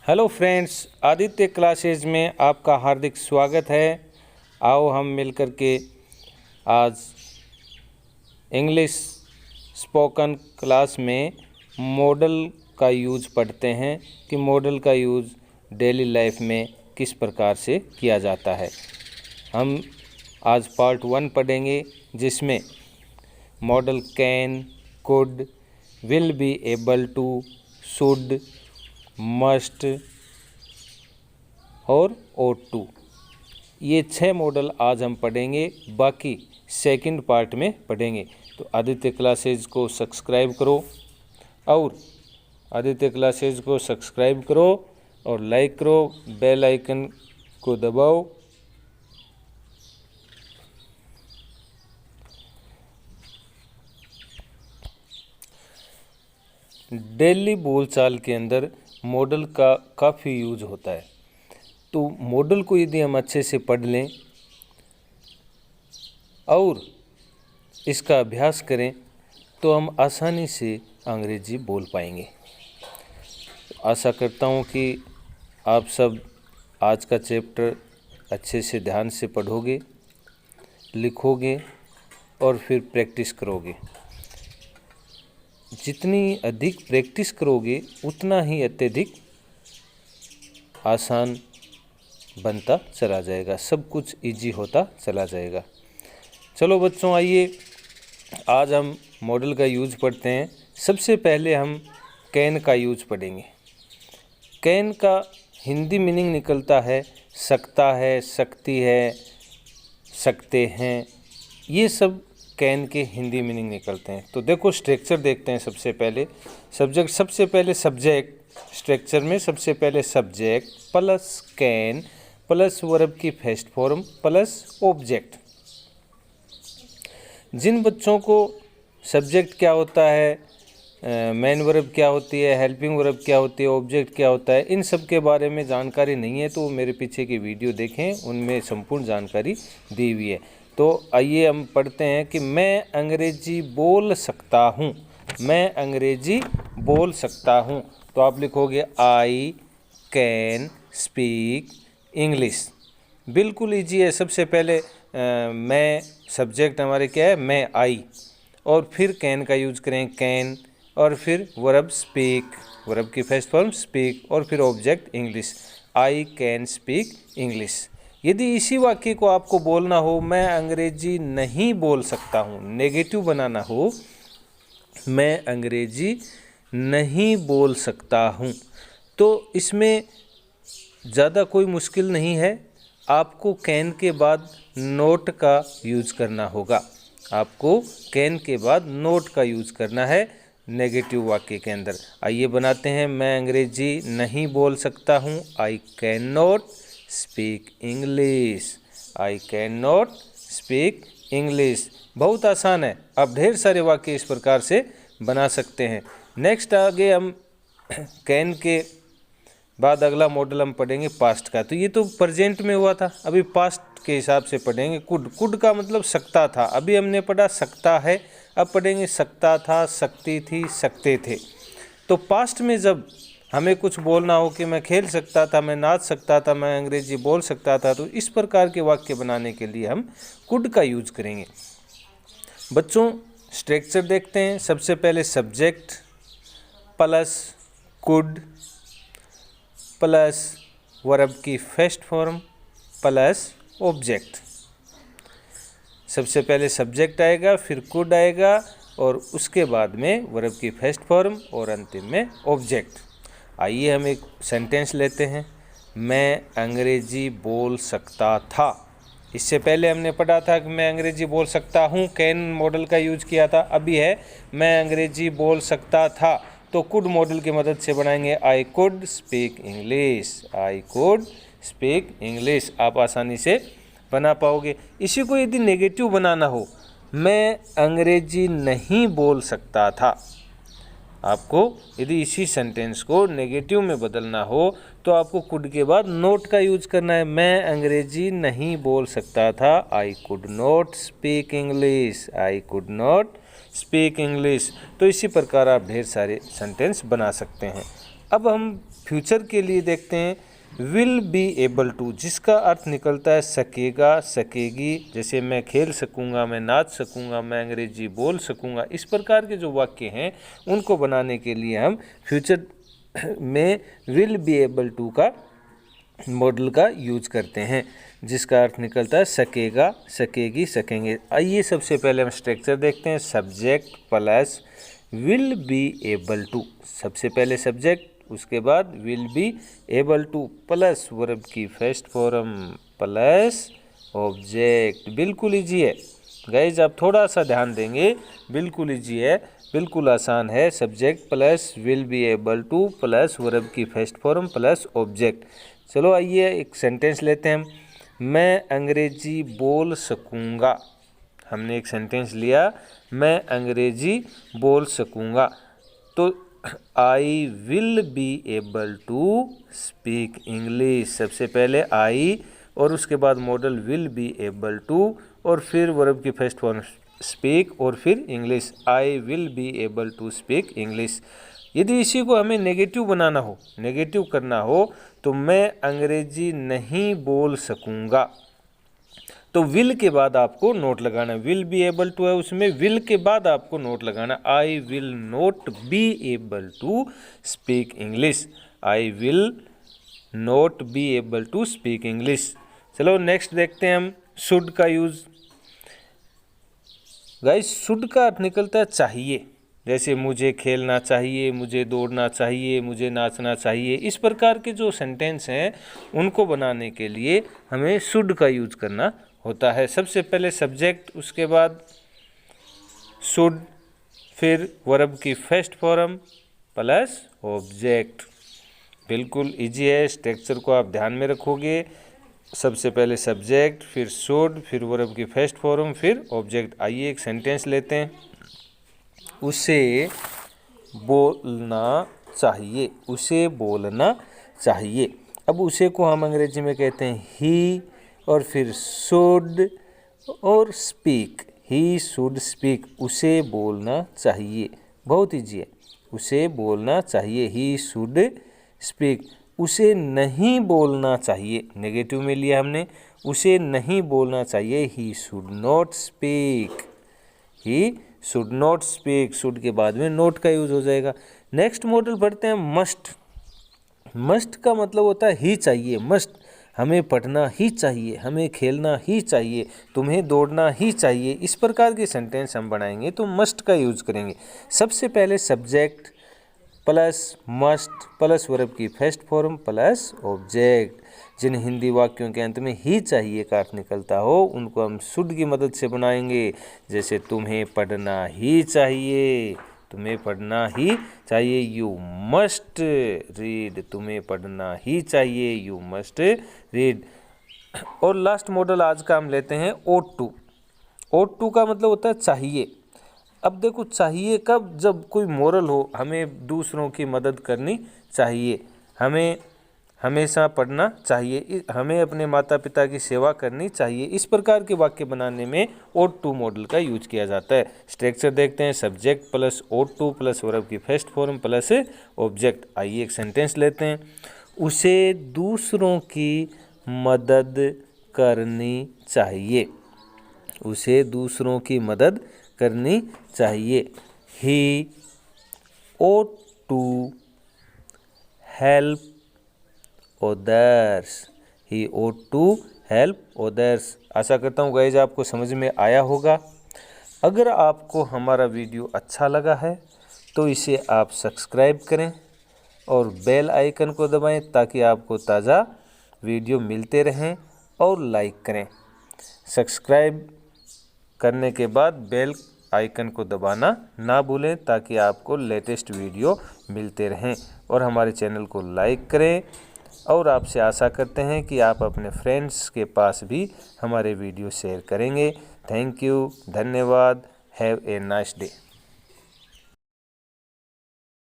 Hello friends, Aditya classes में आपका हार्दिक स्वागत है। आओ हम मिलकर के आज इंग्लिश स्पोकन क्लास में मॉडल का यूज़ पढ़ते हैं कि मॉडल का यूज़ डेली लाइफ में किस प्रकार से किया जाता है। हम आज पार्ट 1 पढ़ेंगे जिसमें modal can, could, will be able to, should, must और ought to, ये 6 मॉडल आज हम पढ़ेंगे। बाकी सेकंड पार्ट में पढ़ेंगे। तो आदित्य क्लासेज को सब्सक्राइब करो और लाइक करो, बेल आइकन को दबाओ। डेली बोलचाल के अंदर मॉडल का काफ़ी यूज होता है। तो मॉडल को यदि हम अच्छे से पढ़ लें और इसका अभ्यास करें तो हम आसानी से अंग्रेजी बोल पाएंगे। आशा करता हूँ कि आप सब आज का चैप्टर अच्छे से ध्यान से पढ़ोगे, लिखोगे और फिर प्रैक्टिस करोगे। जितनी अधिक प्रैक्टिस करोगे उतना ही अत्यधिक आसान बनता चला जाएगा, सब कुछ इजी होता चला जाएगा। चलो बच्चों, आइए आज हम मॉडल का यूज पढ़ते हैं। सबसे पहले हम कैन का यूज पढ़ेंगे। कैन का हिंदी मीनिंग निकलता है सकता है, सकती है, सकते हैं। ये सब कैन के हिंदी मीनिंग निकलते हैं। तो देखो स्ट्रक्चर देखते हैं। सबसे पहले सब्जेक्ट स्ट्रक्चर में सबसे पहले subject plus can plus verb की फर्स्ट फॉर्म प्लस ऑब्जेक्ट। जिन बच्चों को सब्जेक्ट क्या होता है, मेन वर्ब क्या होती है, हेल्पिंग वर्ब क्या होती है, ऑब्जेक्ट क्या होता है, इन सब के बारे में जानकारी नहीं है तो मेरे पीछे की वीडियो देखें, उनमें संपूर्ण जानकारी दी हुई है। तो आइए हम पढ़ते हैं कि मैं अंग्रेजी बोल सकता हूँ। मैं अंग्रेजी बोल सकता हूँ। तो आप लिखोगे आई कैन स्पीक इंग्लिश। बिल्कुल ईजी है। सबसे पहले मैं सब्जेक्ट हमारे क्या है, मैं आई, और फिर कैन का यूज़ करें कैन, और फिर वर्ब स्पीक, वर्ब की फर्स्ट फॉर्म स्पीक, और फिर object English, I can speak English. यदि इसी वाक्य को आपको बोलना हो मैं अंग्रेजी नहीं बोल सकता हूँ, नेगेटिव बनाना हो, मैं अंग्रेजी नहीं बोल सकता हूँ, तो इसमें ज़्यादा कोई मुश्किल नहीं है। आपको कैन के बाद नोट का यूज़ करना होगा। आपको कैन के बाद नोट का यूज़ करना है नेगेटिव वाक्य के अंदर। आइए बनाते हैं। मैं अंग्रेजी नहीं बोल सकता हूँ, I can not speak English. I can not speak English. बहुत आसान है। आप ढेर सारे वाक्य इस प्रकार से बना सकते हैं। नेक्स्ट आगे हम कैन के बाद अगला मॉडल हम पढ़ेंगे पास्ट का। तो ये तो प्रेजेंट में हुआ था, अभी पास्ट के हिसाब से पढ़ेंगे। कुड, कुड का मतलब सकता था। अभी हमने पढ़ा सकता है, अब पढ़ेंगे सकता था, सकती थी, सकते थे। तो पास्ट में जब हमें कुछ बोलना हो कि मैं खेल सकता था, मैं नाच सकता था, मैं अंग्रेजी बोल सकता था, तो इस प्रकार के वाक्य बनाने के लिए हम कुड का यूज करेंगे। बच्चों स्ट्रक्चर देखते हैं। सबसे पहले subject plus could plus verb की फर्स्ट फॉर्म प्लस ऑब्जेक्ट। सबसे पहले सब्जेक्ट आएगा, फिर कुड आएगा, और उसके बाद में वर्ब की फर्स्ट फॉर्म और अंतिम में ऑब्जेक्ट। आइए हम एक सेंटेंस लेते हैं। मैं अंग्रेजी बोल सकता था। इससे पहले हमने पढ़ा था कि मैं अंग्रेजी बोल सकता हूँ, कैन मॉडल का यूज किया था। अभी है मैं अंग्रेजी बोल सकता था, तो कुड मॉडल की मदद से बनाएंगे I could speak English. I could speak English. आप आसानी से बना पाओगे। इसी को यदि नेगेटिव बनाना हो, मैं अंग्रेजी नहीं बोल सकता था, आपको यदि इसी सेंटेंस को नेगेटिव में बदलना हो तो आपको कुड के बाद नोट का यूज करना है। मैं अंग्रेजी नहीं बोल सकता था, I could not speak English. I could not speak English. तो इसी प्रकार आप ढेर सारे सेंटेंस बना सकते हैं। अब हम फ्यूचर के लिए देखते हैं विल बी एबल टू, जिसका अर्थ निकलता है सकेगा, सकेगी। जैसे मैं खेल सकूँगा, मैं नाच सकूँगा, मैं अंग्रेजी बोल सकूँगा, इस प्रकार के जो वाक्य हैं उनको बनाने के लिए हम फ्यूचर में विल बी एबल टू का मॉडल का यूज करते हैं, जिसका अर्थ निकलता है सकेगा, सकेगी, सकेंगे। आइए सबसे पहले हम स्ट्रक्चर देखते हैं। Subject plus will be able to, सबसे पहले सब्जेक्ट, उसके बाद will be able to plus verb की फर्स्ट फॉर्म प्लस ऑब्जेक्ट। बिल्कुल ईजी है गाइज, आप थोड़ा सा ध्यान देंगे, बिल्कुल ईजी है, बिल्कुल आसान है। Subject plus will be able to plus verb की फर्स्ट फॉर्म प्लस ऑब्जेक्ट। चलो आइए एक सेंटेंस लेते हैं हम। मैं अंग्रेजी बोल सकूँगा, हमने एक सेंटेंस लिया, मैं अंग्रेजी बोल सकूँगा, तो I will be able to speak English. सबसे पहले आई और उसके बाद modal will be able to और फिर वर्ब की फर्स्ट फॉर्म स्पीक और फिर English, I will be able to speak English. यदि इसी को हमें नेगेटिव बनाना हो, नेगेटिव करना हो, तो मैं अंग्रेजी नहीं बोल सकूँगा, तो विल के बाद आपको नोट लगाना। विल बी एबल टू है, उसमें विल के बाद आपको नोट लगाना। I will not be able to speak English, I will not be able to speak English. चलो नेक्स्ट देखते हैं हम शुड का यूज। गाइस शुड का अर्थ निकलता है चाहिए, जैसे मुझे खेलना चाहिए, मुझे दौड़ना चाहिए, मुझे नाचना चाहिए। इस प्रकार के जो सेंटेंस हैं उनको बनाने के लिए हमें शुड का यूज करना होता है। सबसे पहले सब्जेक्ट, उसके बाद शुड, फिर वर्ब की फर्स्ट फॉर्म प्लस ऑब्जेक्ट। बिल्कुल इजी है, स्ट्रक्चर को आप ध्यान में रखोगे। सबसे पहले सब्जेक्ट, फिर शुड, फिर वर्ब की फर्स्ट फॉर्म, फिर ऑब्जेक्ट। आइए एक सेंटेंस लेते हैं। उसे बोलना चाहिए, उसे बोलना चाहिए। अब उसे को हम अंग्रेजी में कहते हैं ही, और फिर शुड और स्पीक, ही शुड स्पीक, उसे बोलना चाहिए। बहुत ईजी है, उसे बोलना चाहिए, ही शुड स्पीक। उसे नहीं बोलना चाहिए, नेगेटिव में लिया हमने, उसे नहीं बोलना चाहिए, he should not speak, he should not speak. Should के बाद में नोट का यूज हो जाएगा। नेक्स्ट मॉडल पढ़ते हैं मस्ट। मस्ट का मतलब होता है ही चाहिए, मस्ट, हमें पढ़ना ही चाहिए, हमें खेलना ही चाहिए, तुम्हें दौड़ना ही चाहिए। इस प्रकार के सेंटेंस हम बनाएंगे तो मस्ट का यूज करेंगे। सबसे पहले subject plus must plus verb की फर्स्ट फॉर्म प्लस ऑब्जेक्ट। जिन हिंदी वाक्यों के अंत में ही चाहिए का अर्थ निकलता हो उनको हम शुड की मदद से बनाएंगे। जैसे तुम्हें पढ़ना ही चाहिए, तुम्हें पढ़ना ही चाहिए, यू मस्ट रीड, तुम्हें पढ़ना ही चाहिए, यू मस्ट रीड। और लास्ट मॉडल आज का हम लेते हैं ought to। ought to का मतलब होता है चाहिए। अब देखो चाहिए कब, जब कोई मोरल हो, हमें दूसरों की मदद करनी चाहिए, हमें हमेशा पढ़ना चाहिए, हमें अपने माता पिता की सेवा करनी चाहिए। इस प्रकार के वाक्य बनाने में ought to मॉडल का यूज किया जाता है। स्ट्रक्चर देखते हैं, subject plus ought to plus verb की फर्स्ट फॉर्म प्लस ऑब्जेक्ट। आइए एक सेंटेंस लेते हैं। उसे दूसरों की मदद करनी चाहिए, उसे दूसरों की मदद करनी चाहिए। ही ought to help others, he ought to help others। आशा करता हूँ गाइज आपको समझ में आया होगा। अगर आपको हमारा वीडियो अच्छा लगा है तो इसे आप सब्सक्राइब करें और बेल आइकन को दबाएं ताकि आपको ताज़ा वीडियो मिलते रहें, और लाइक करें। सब्सक्राइब करने के बाद बेल आइकन को दबाना ना भूलें ताकि आपको लेटेस्ट वीडियो मिलते रहें, और हमारे चैनल को लाइक करें। और आपसे आशा करते हैं कि आप अपने फ्रेंड्स के पास भी हमारे वीडियो शेयर करेंगे। थैंक यू, धन्यवाद, हैव ए नाइस डे।